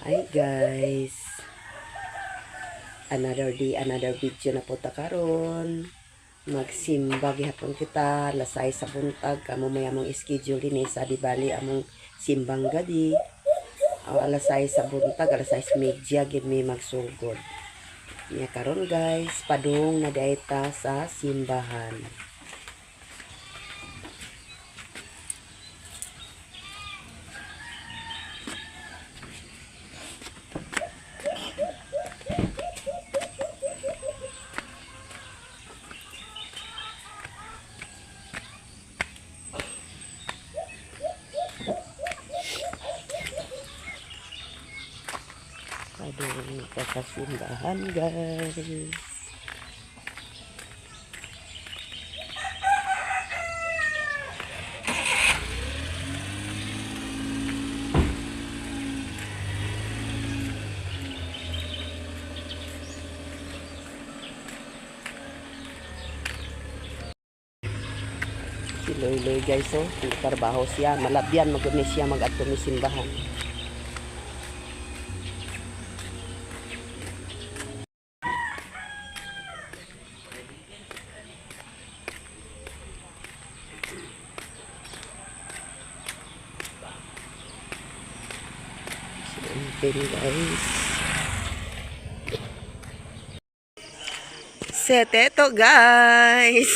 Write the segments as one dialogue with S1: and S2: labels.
S1: Hi guys, another day, another video na po ta karon. Magsimba gihapon kita, lasay sa buntag, kamo may among schedule din sa di bali among simbang gadi. Alasay sa buntag, alasay sa media gid mi magsugod. Nya karon guys, padung na daita sa simbahan. Padung sa simbahan guys. Si Loy guys, oh, trabaho siya, malabyan maguni siya mag-adto ni simbahan. Guys, set ito guys.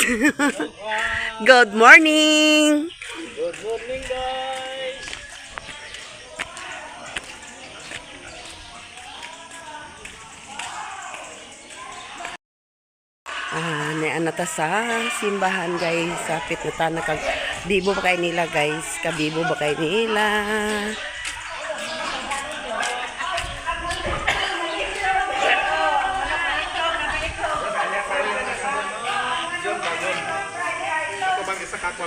S1: Good morning.
S2: Good morning guys.
S1: Naanata sa simbahan guys. Sapit na ta kag bibo ba kay nila guys? Kabibo ba kay nila?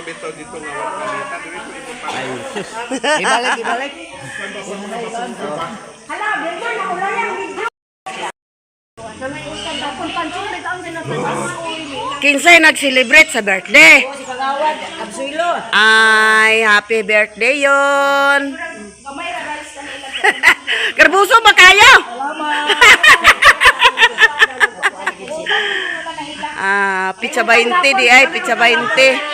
S2: Bitaw dito nga wala kalita diri ko ibang pa.
S1: Ay. Ibalik.
S3: Hala, bigyan na ulan yang video. Sa may usan daw pansin ito ang ginagawa.
S1: Kinsay nag-celebrate sa birthday?
S3: Si Kagawad, Absuilo.
S1: Ay, happy birthday yon.
S3: Kamay ralis ka nila.
S1: Garbuso ba kayo? Pizza 20 di ay, pizza 20.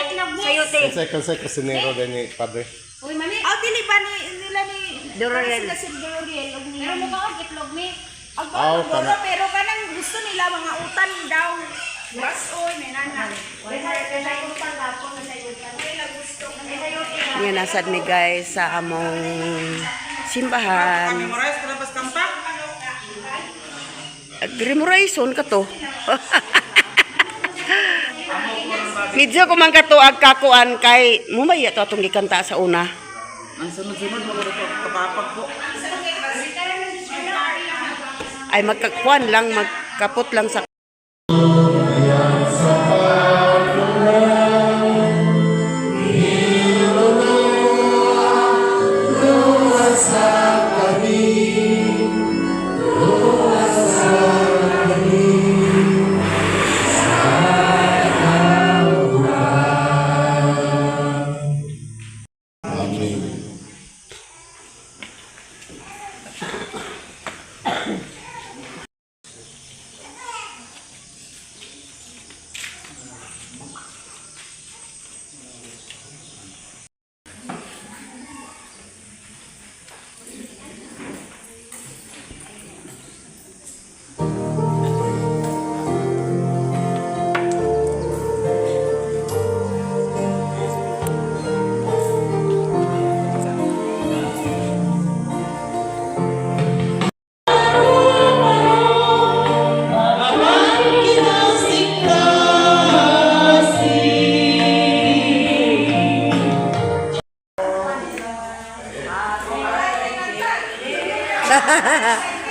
S2: Kasi kasinero din ni padre.
S3: Uy, mami. Aw dili ba nila ni Dorel? Sila si Dorel. Pero mo ka itlog ni. Pero kanang gusto nila mga utan daw. Mas oy, may nana. Kaya utan gapon na sayo utan. Kaya gusto kami.
S1: Yan nasad ni guys sa among simbahan.
S2: Memorize ko labas kampa.
S1: Memorize ka to. Video ko man katuag kakuan kay mumaya to atong gikanta sa una.
S2: Ang sunod-sunod mo ko kapapag po.
S1: Ay magkakuan lang, magkapot lang sa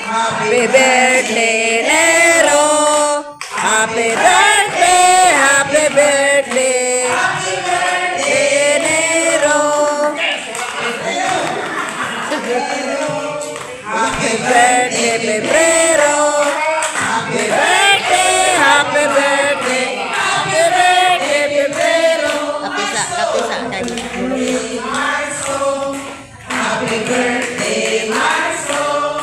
S1: Happy birthday, Nero. Happy birthday, happy birthday. Happy birthday, Nero. Happy birthday, Pebrero. Happy birthday, happy birthday. Happy birthday, Pebrero. Kapisa kayo. Happy birthday, my soul.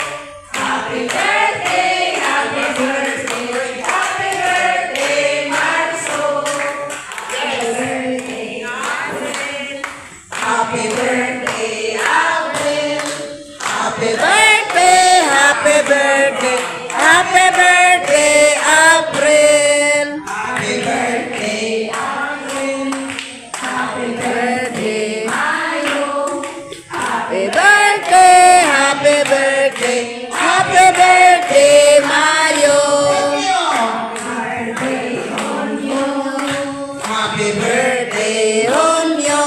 S1: Happy birthday, happy birthday, happy birthday, April. Happy birthday, April. Happy birthday, Mayo. Happy birthday, happy birthday, happy birthday, Mayo. Happy birthday, Onyo.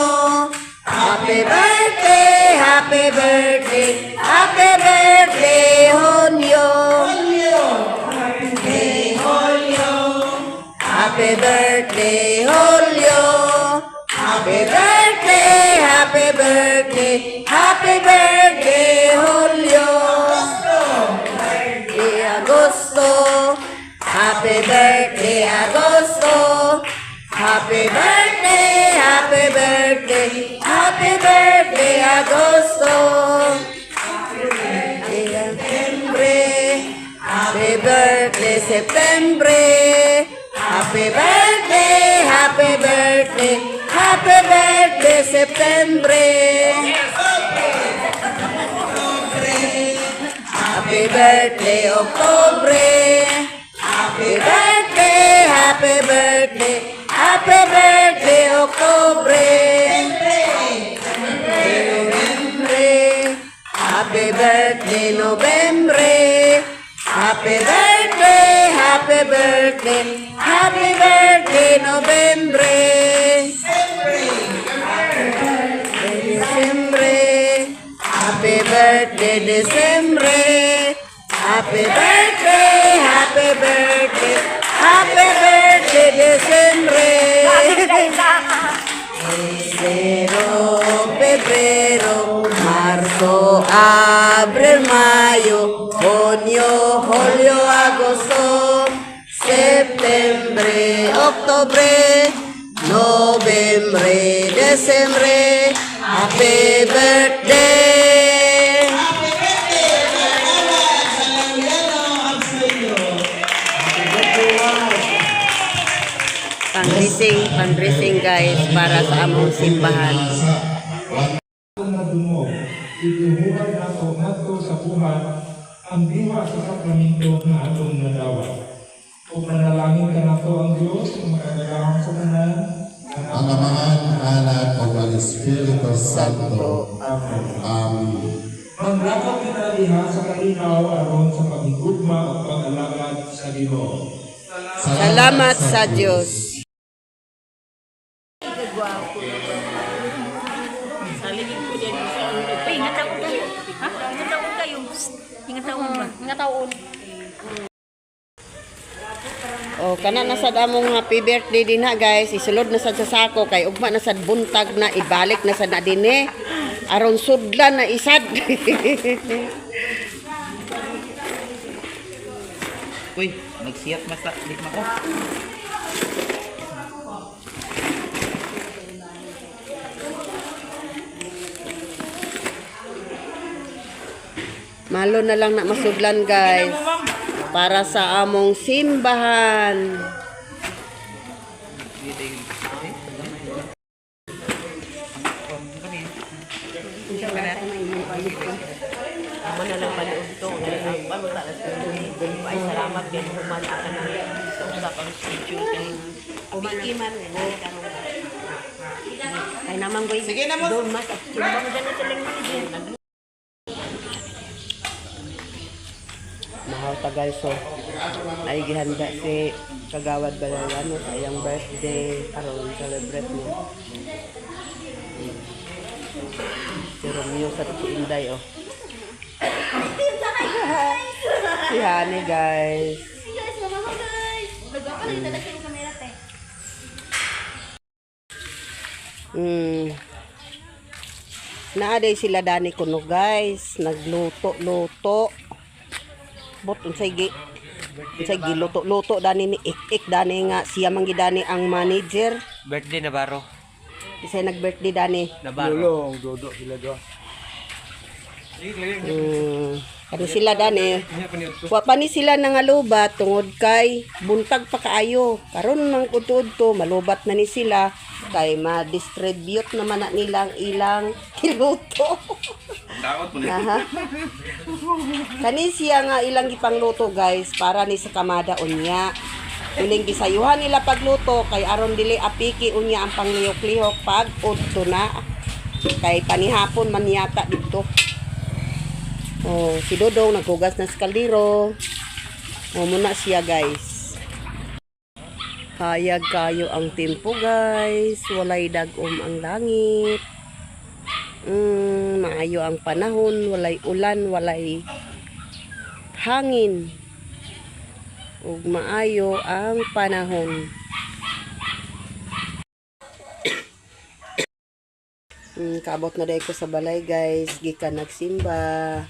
S1: Happy birthday, happy birthday, happy birthday, Onyo. Happy birthday, Julio. Happy birthday, happy birthday, happy birthday, Julio. Birthday, Agosto. Happy birthday, Agosto. Happy birthday, happy birthday, happy birthday, Agosto. Happy birthday, September. Happy birthday, happy birthday, happy birthday, September. Happy birthday, October. Happy birthday, happy birthday, happy birthday, October. Happy birthday, November. Happy birthday, happy birthday, happy birthday, November. December. Happy birthday, December. Happy birthday, happy birthday, happy birthday, December. Enero, febrero, marzo, abril, mayo, junio, julio, agosto, septiembre, octubre, noviembre, diciembre. Happy birthday! Pang-dressing guys para sa among simbahan.
S4: na dungog, itihuhay nato ngadto sa buhat ang diwa sa sakramento nga atong nadawat. O panalangin ka nato ang Diyos ang makagagahang sa tanan.
S5: Ang Amahan, Anak, o ang Espiritu Santo.
S4: Amen.
S5: Amen.
S4: Manglakaw kita diha sa kalinaw aron sa pagigugma o pag-alagad sa Ginoo.
S1: Salamat sa Diyos. O kana na sad among happy birthday din ha guys. Isulod na sad sa sako kay ugma na sad buntag na ibalik na sad na dinhi. Aron sudlan na isad.
S2: Uy, nagsiyat masak dik mo.
S1: Malo na lang na masudlan guys. Para sa among simbahan.
S6: Amo na lang panood ito. Ay, salamat din. Humana ka na sa usap ang schedule kayo. Umakiman. Ay naman boy.
S2: Sige na mo.
S6: Doon mas. Simba mo dyan na talang manager.
S1: Mahal ta guys so. Ay gihanda si Kagawad Balayano sa iyang birthday aron celebrate niya. Si Romeo sa Inday oh. Si Honey guys. Naaday sila dani kuno guys, nagluto-luto. Bot unsay giluto-luto dani ni ik dani nga siya man gidani ang manager.
S7: Birthday na baro.
S1: Isay nag-birthday dani.
S7: Nabaro.
S1: Ano sila dani? Wa pa ni sila nangalubat tungod kay buntag pa kaayo. Karon nang udto malubat na ni sila kay ma-distribute naman na nilang ilang kiluto.
S2: Daot mo
S1: Aha. Kani siya nga ilang gipangluto guys para ni sa kamada unya. Uling bisayuhan nila pagluto kay aron dili apiki unya ang panglihok-lihok pag udto na. Kay panihapon man yata dito. Oh, si Dodong naghugas na sa kaldero. Oh, muna siya guys. Hayag kayo ang tempo guys. Walay dagom ang langit. Maayo ang panahon. Walay ulan, walay hangin. Ug maayo ang panahon. Kaabot na dahil ko sa balay guys. Gikan nagsimba.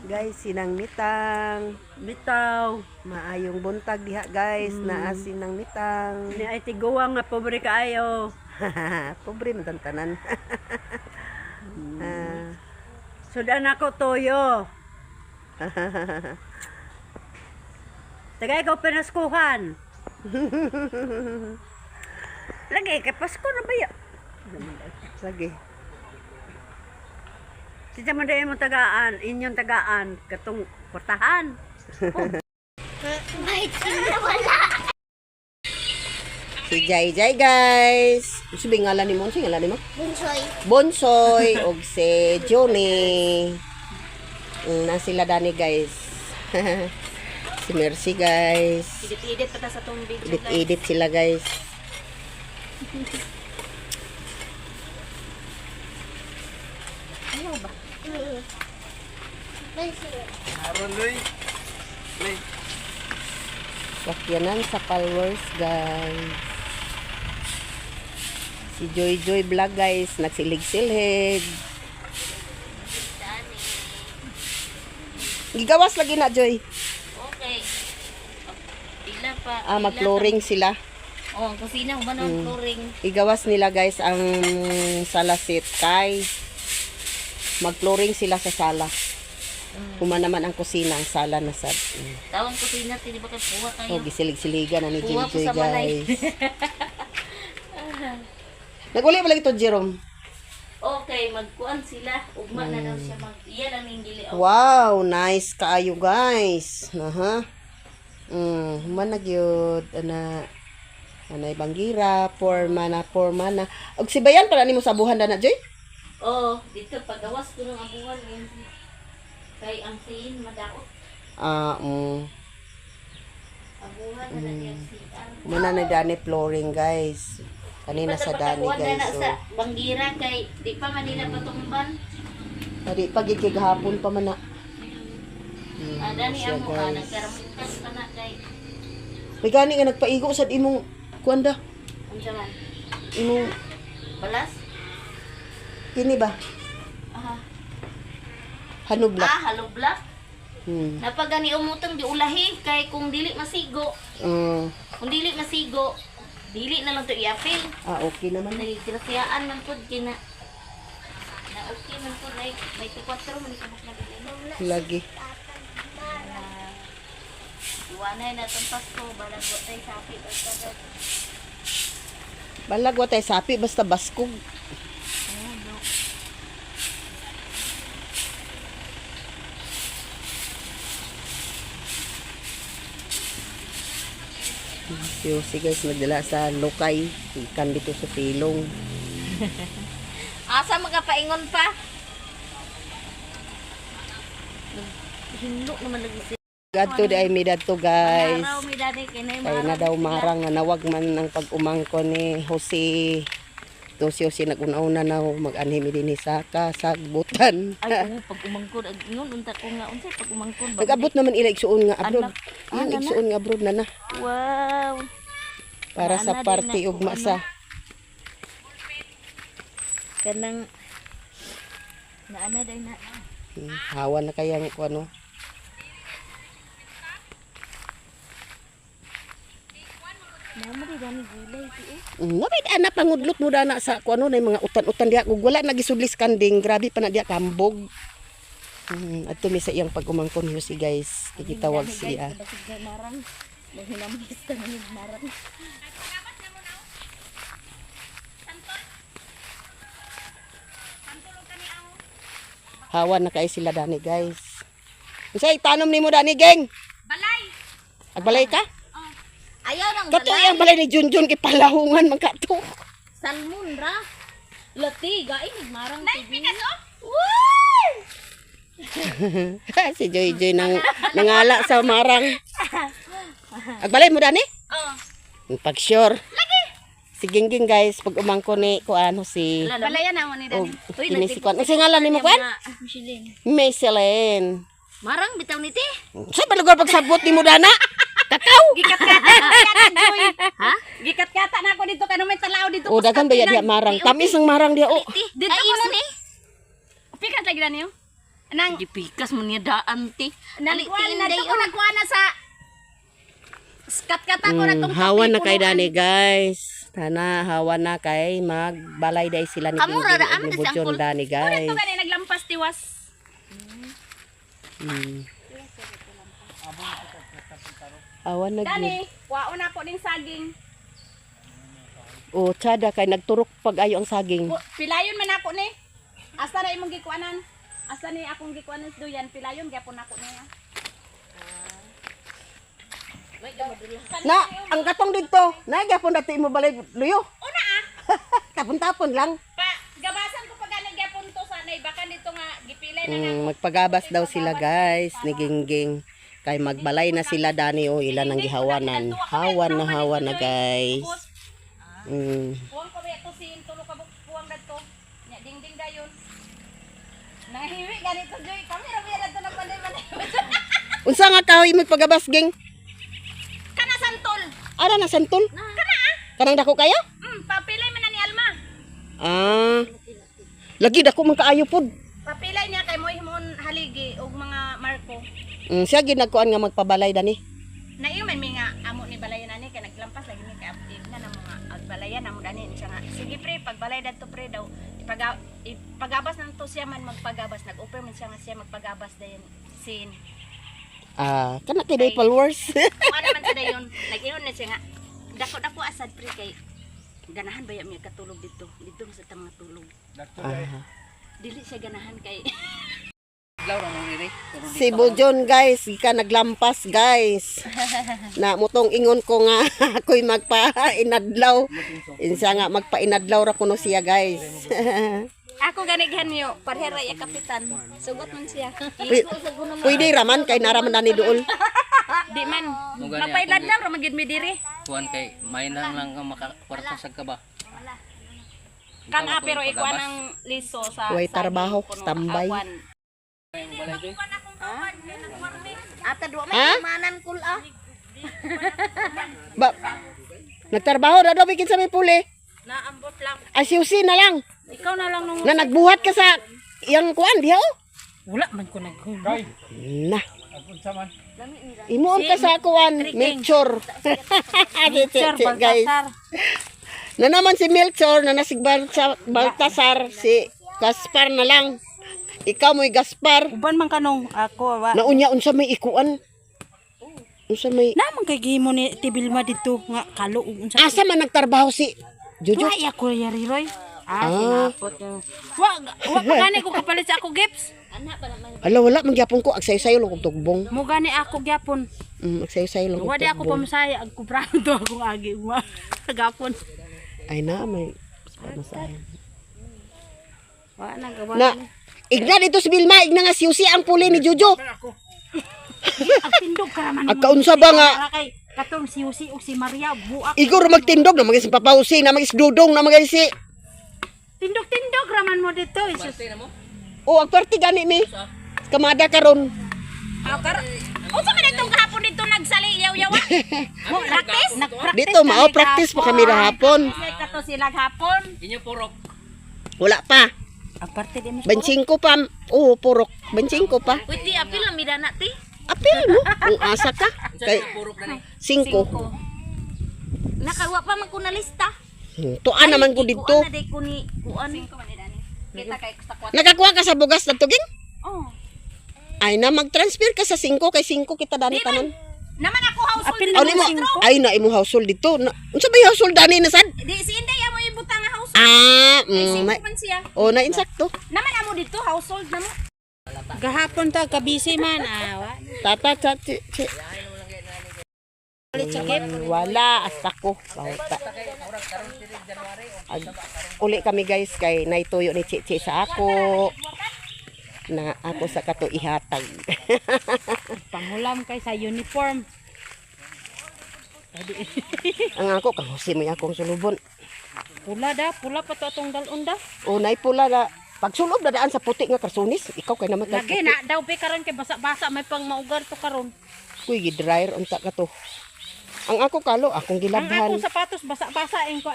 S1: Guys, sinang mitang.
S6: Bitaw.
S1: Maayong buntag diha guys. Naa sinang mitang.
S6: Ni ay tiguang nga pobre kaayo.
S1: Pobre man tanan.
S6: Sudan ako toyo. Tagay ko pinaskuhan. Lagi kay Pasko na ba ya?
S1: Lagi.
S6: Sige man dahil mo tagaan, inyong tagaan, katong portahan.
S1: Si Jai Jai guys. Sabi ngalan ni mo? Si ngalan ni mo? Bonsoy. Bonsoy. Og si Johnny. Na sila dani guys. Si Mercy guys.
S3: Edit-edit pa ta sa tong video.
S1: Edit-edit sila guys. Sakyanan sa followers guys. Si Joy Joy Vlog guys, nagsilig-silhig. Gigawas lagi na Joy.
S3: Okay. Pila pa.
S1: Mag-flooring sila.
S3: Oh, ang kusina mo ba ng flooring?
S1: Igawas nila guys ang salasit kay mag-flooring sila sa sala. Kuma naman ang kusina, ang sala na sad.
S3: Tawang kusina, di ba kay puwa kayo?
S1: Oh, gisilig-siligan na ni
S3: Puwa po
S1: Joy
S3: sa balay.
S1: guys. Naguli ba lagi to Jerome?
S3: Okay, magkuan sila. Ugma na daw siya mag... Iyan ang ningili.
S1: Wow, nice kaayo guys. Aha. Manag yun. Anay banggira, porma na. Og si Bayan pala nimo sa buhan na Joy?
S3: Oh, dito pagawas ko ng abuhan. Kay ang siin, madaot. Abuhan na lang siyan.
S1: Muna na dani flooring guys. Kanina sa dani
S3: Pagkakuan na
S1: guys.
S3: sa banggira kay di pa Manila patumban.
S1: Tadi pagi hapon pa man na.
S3: Dani
S1: siya,
S3: amo
S1: guys.
S3: nagkaramitas pa na kay
S1: May gani nga nagpaigo sad imong kuanda.
S3: unsa man.
S1: Imong
S3: Balas?
S1: kini ba?
S3: Aha.
S1: Hanublak.
S3: Hello black. Napagani umutang di ulahi kay kung dili masigo. Kung dili masigo, dili na lang to i-apil.
S1: Okay naman.
S3: Nagkirasiyaan man pud kina. Na okay man pud like 24 man kabuk na dili.
S1: Lagi.
S3: Iwanay na tong Pasko balag wa tay sapi basta.
S1: Balag wa tay sapi basta baskog. Si guys nagdala sa lokay ikan dito sa pilong.
S3: Asa magapaingon pa? Hinlo naman lagi.
S1: Gadto di ay midad to guys.
S3: Araw mi dani kinay
S1: Kaya na daw marang nga nawag man ng pag-umangko ni Jose. To si Jose nag-una-una na mag-anhimi din sa kasagbutan.
S3: Ay pag umangkod ingon unta ko nga unsay pag umangkod ba?
S1: Nag-abot naman ila igsuon nga abroad.
S3: Anak.
S1: Yung igsuon nga abroad na na.
S3: Wow.
S1: Para sa
S3: Naana din
S1: party
S3: na
S1: ugma
S3: kung
S1: sa.
S3: Kanang naana day na.
S1: Hawa na kayang kung ano.
S3: Mama di dani gulay ti
S1: Ngabit ana pangudlot mo dana sa kung ano na yung mga utan-utan diha. Kung wala nagisudlis kanding, grabe pa na diha kambog. Adto mi sa iyang pag-umangkon si guys. Kikitawag siya.
S3: Basig na marang. Dahil naman gusto na marang.
S1: Hawa na kay sila dani guys. Unsay tanom nimo dani geng?
S3: Balay.
S1: Agbalay ka?
S3: Ayaw nang
S1: Kato yang balay ni Junjun kay palahungan man kato.
S3: Salmon ra. Lati, gaing marang tibi.
S1: Si Joy Joy nangala sa marang. Agbalay mo dani? Pag sure. Si Gingging guys, pag umangko ni kuan si
S3: Balayan na mo ni
S1: oh,
S3: Dani.
S1: ini si kuan. Ang singalan nimo kuan?
S3: Michelin.
S1: Mayselen.
S3: Marang bitaw ni ti.
S1: Sa balugar pagsabot nimo dana? Kakao.
S3: Ha? Gikat-kata na ako dito kanu may talaw dito.
S1: O daghan ba ya diha marang? Tamis ang marang diha o.
S3: Dito imo ni. Pikas lagi na niyo. Nang
S6: Gipikas mo niya daan ti.
S3: nalikuan na dito nagkuha na sa kat-kata ko na tong
S1: Hawa na kay dani guys. Tana hawa na kay magbalay day sila ni
S3: Kamura ra,
S1: Gingging ug
S3: aman
S1: ni
S3: kasi
S1: Bujon
S3: angkol.
S1: dani guys.
S3: Ito gani naglampas tiwas.
S1: Hawa na gyud.
S3: Dani, waon ako ning saging.
S1: O tsada kay nagturok pag ayo ang saging.
S3: Pilayon man ako ni. Asa na imong gikuanan? Asa ni akong gikuanan sa duyan? Pilayon gyapon ako niya.
S1: Na, ang katong dito, na gyapon dati imo balay luyo.
S3: Una
S1: Tapon-tapon lang.
S3: pa gabasan ko pag ani gyapon to sa nay baka dito nga gipilay na nako.
S1: Magpagabas daw sila guys ni Gingging. Kay magbalay na sila dani o ilan ang gihawanan. Hawan na guys.
S3: Buwang ko ba ito sin tulo ka buwang dadto. Nya dingding dayon. Nahiwi ganito joy. Kami ra biya dadto nagpanday-panday.
S1: Unsa nga kahoy mo pagabas ging?
S3: Kana santol.
S1: Ara na santol?
S3: Kana
S1: Kanang dako kayo?
S3: papilay man na ni Alma.
S1: Ah. Lagi dako man kaayo pod.
S3: Papilay niya kay mo himon haligi og mga marko.
S1: Siya ginagkuan nga magpabalay dani.
S3: Na iyo man mi nga amo ni balayan ani kay naglampas lagi ni kay update na namo nga agbalayan namo dani siya nga. Sige pre, pagbalay dadto pre daw. Ipagabas nang to siya man magpagabas. Nag-offer man siya nga siya magpagabas dayon sin.
S1: Ah, kana kay day followers.
S3: Ano man sa dayon, nag-iyon na siya nga. Dako-dako asad pre kay ganahan ba mi katulog dito. Dito sa tamang tulog.
S1: Ah.
S3: Dili siya ganahan kay
S2: Adlaw ra mo diri.
S1: Si Bujon guys, ika naglampas guys. Na mutong ingon ko nga ako'y magpa-inadlaw. Insa nga magpa-inadlaw ra kuno siya guys.
S3: ako ganighan niyo, parhera ya kapitan. Sugot man siya.
S1: Pwede raman kay naraman na ni duol.
S3: Di man.
S2: Mugani
S3: Mapailad lang ramagid mi diri.
S2: Kuan kay mainang lang ka makakwarta sa ka ba.
S3: Kana pero ikuan ang liso sa
S1: Way trabaho,
S3: saging, puno
S1: tambay.
S3: awan. Ata duwa
S1: Ha?
S3: may manan kula.
S1: Ba, nagtrabaho na daw bikin sa may puli.
S3: Naambot lang.
S1: Asyusi na lang.
S3: Ikaw na lang nung
S1: Na nagbuhat ka sa iyang kuan diha oh.
S3: wala man ko naghulo.
S1: Na. Imuon ka sa kuan, Melchor. Guys. Na naman si Melchor na nasigbar sa Baltasar, si Gaspar na lang. Ikaw mo'y Gaspar.
S7: Uban man kanong ako wa.
S1: Naunya unsa may ikuan. Unsa may
S7: Naman kay gihimo ni Tibilma dito nga kalo ug unsa.
S1: asa man nagtrabaho si Jojo?
S7: Wa ako yari Roy.
S1: Ah.
S7: Sinapot yung. Wa pa gani ko kapalit sa ako gips.
S1: Ala wala man gyapon ko agsayo-sayo lang kog tugbong.
S7: Mo gani ako gyapon.
S1: Agsayo-sayo lang kog
S7: Wa di ako
S1: tugbong.
S7: pamasaya ag kubrado akong agi wa. Gapon.
S1: Ay na may pamasahe.
S7: Wa na gawa.
S1: Na igna dito si Bilma, igna nga siusi ang puli ni Jojo.
S7: Ang tindog ka naman.
S1: Agkaunsa ba nga
S7: Kay katong si Usi ug si Maria buak.
S1: igor magtindog na magis papausi na magis dudong na magis si
S7: Tindog-tindog raman mo dito. Isus.
S1: o ang party gani mi kamada karon.
S3: Unsa man itong kahapon dito nagsali yaw-yawa? Mo practice?
S1: Dito mao practice pa kami rahapon.
S3: Say kato sila hapon.
S2: Inyo purok.
S1: Wala pa.
S7: Aparte di mo.
S1: 25 pa. Oo, purok. 25 pa.
S3: Wait, di apil ang midana ti.
S1: Apil mo. Kung asa ka. Kay
S2: Purok na ni.
S1: 5.
S3: Nakawa pa man ko na lista.
S1: Tuan naman ko dito.
S3: Kuan na day ko ni kuan. Kita kay sa kwat.
S1: Nakakuha ka sa bugas na tuging?
S3: Oh.
S1: Ay na mag-transfer ka sa 5 kay 5 kita dani tanan.
S3: Naman ako household
S7: Apil
S3: dito.
S1: Ano mo? Ay na imo household dito. Unsa ba yung household dani na sad?
S3: Di si Inday amo ibutang nga household.
S1: Ah,
S3: Ay,
S1: na,
S3: man siya.
S1: oh na insakto.
S3: Naman amo dito household namo.
S7: Gahapon ta kabisi man.
S1: Tata, chi.
S7: Palit sa gift.
S1: Wala, hasta ko. Bauta. Uli kami guys, kay naituyo ni Chichi sa ako. Na ako sa kato ihatag.
S7: Panghulam kay sa uniform.
S1: Ang ako, kahusi mo yung akong sulubon.
S7: Pula pa to atong dalon da.
S1: Unay pula na. Pagsulog na daan sa puti nga karsunis. Ikaw kay naman
S7: Lagi na daw pe karon kay basa-basa may pang maugar to karon.
S1: Kuy, gidryer unta ka to. Ang ako kalo, akong
S7: Ang
S1: gilabhan.
S7: akong sapatos basa-basa ko.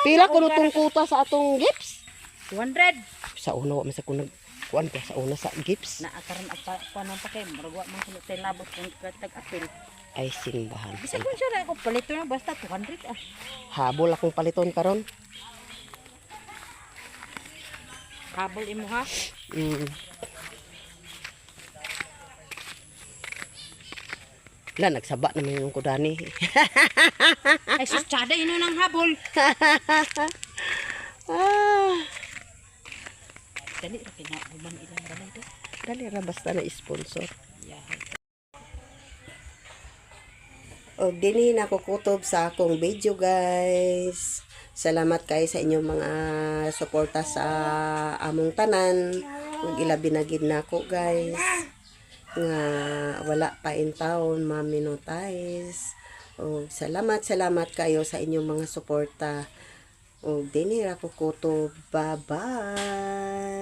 S1: Pila ko nutong kuta sa atong gips.
S7: 200.
S1: Sa una, wa man sa kunag kuan ko sa una sa gips.
S7: Na karon apa kuan pa kay maragwa man kuno tay labot kung tag-apil.
S1: Ay, simbahan.
S7: Bisa kun siya ako palito na basta 200 ah.
S1: Habol akong paliton karon.
S7: Habol imo ha.
S1: La, nagsaba naman yung kudani.
S7: Ay sus tsada ino nang habol. Dali ra kina uman ilang balay do.
S1: Dali ra basta na sponsor. O dinhi na ko kutob sa akong video guys. Salamat kayo sa inyong mga suporta sa among tanan. Ug ilabi na gid nako guys. Nga wala pa in town maminutize. O salamat kayo sa inyong mga suporta. O dinhi ra ko kutob. Bye-bye.